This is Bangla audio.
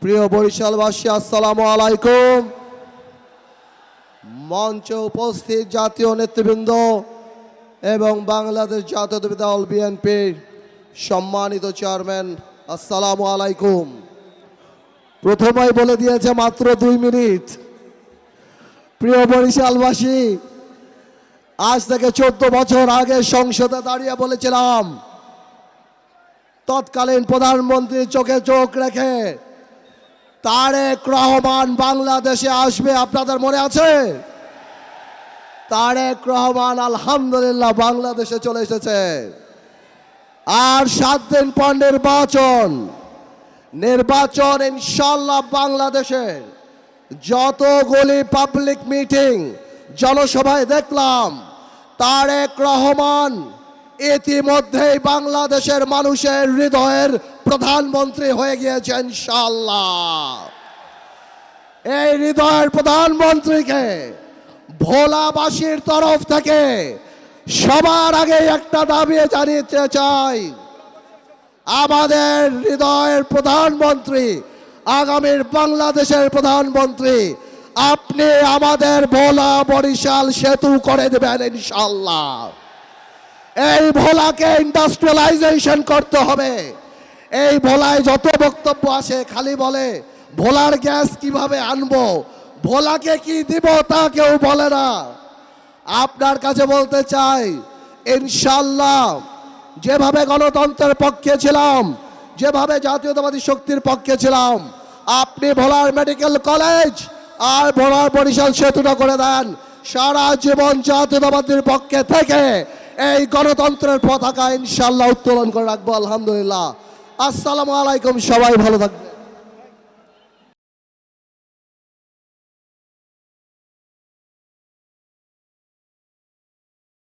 প্রিয় বরিশালবাসী, আসসালামু আলাইকুম। মঞ্চে উপস্থিত জাতীয় নেতৃবৃন্দ এবং বাংলাদেশ জাতীয়তাবাদী দল বিএনপির সম্মানিত চেয়ারম্যান, আসসালামু আলাইকুম। প্রথমেই বলে দিয়েছে মাত্র 2 মিনিট। প্রিয় বরিশালবাসী, আজ থেকে 14 বছর আগে সংসদে দাঁড়িয়ে বলেছিলাম তৎকালীন প্রধানমন্ত্রীর চোখে চোখ রেখে তারেক রহমান বাংলাদেশে আসবে। আপনাদের মনে আছে? তারেক রহমান আলহামদুলিল্লাহ বাংলাদেশে চলে এসেছে। আর 7 দিন পর নির্বাচন ইনশাআল্লাহ বাংলাদেশের যতগুলি পাবলিক মিটিং জনসভায় দেখলাম তারেক রহমান ইতিমধ্যেই বাংলাদেশের মানুষের হৃদয়ের প্রধানমন্ত্রী হয়ে গিয়েছে ইনশাআল্লাহ। এই হৃদয়ের প্রধানমন্ত্রীকে ভোলাবাসীর তরফ থেকে সবার আগে একটা দাবি জানিয়ে চাই, আমাদের হৃদয়ের প্রধানমন্ত্রী, আগামীর বাংলাদেশের প্রধানমন্ত্রী, আপনি আমাদের ভোলা বরিশাল সেতু করে দেবেন ইনশাআল্লাহ। এই ভোলাকে ইন্ডাস্ট্রিয়ালাইজেশন করতে হবে। এই ভোলায় যত বক্তব্য আসে খালি বলে ভোলার গ্যাস কিভাবে আনবো, ভোলাকে কি দিব তা কেউ বলে না। আপনার কাছে বলতে চাই, ইনশাআল্লাহ যেভাবে গণতন্ত্রের পক্ষে ছিলাম, যেভাবে জাতীয়তাবাদী শক্তির পক্ষে ছিলাম, আপনি ভোলার মেডিকেল কলেজ আর ভোলার বরিশাল সেতুটা করে দেন। সারা জীবন জাতীয়তাবাদীর পক্ষে থেকে এই গণতন্ত্রের পতাকা ইনশাআল্লাহ উত্তোলন করে রাখবো। আলহামদুলিল্লাহ। আসসালামু আলাইকুম, সবাই ভালো থাকবেন।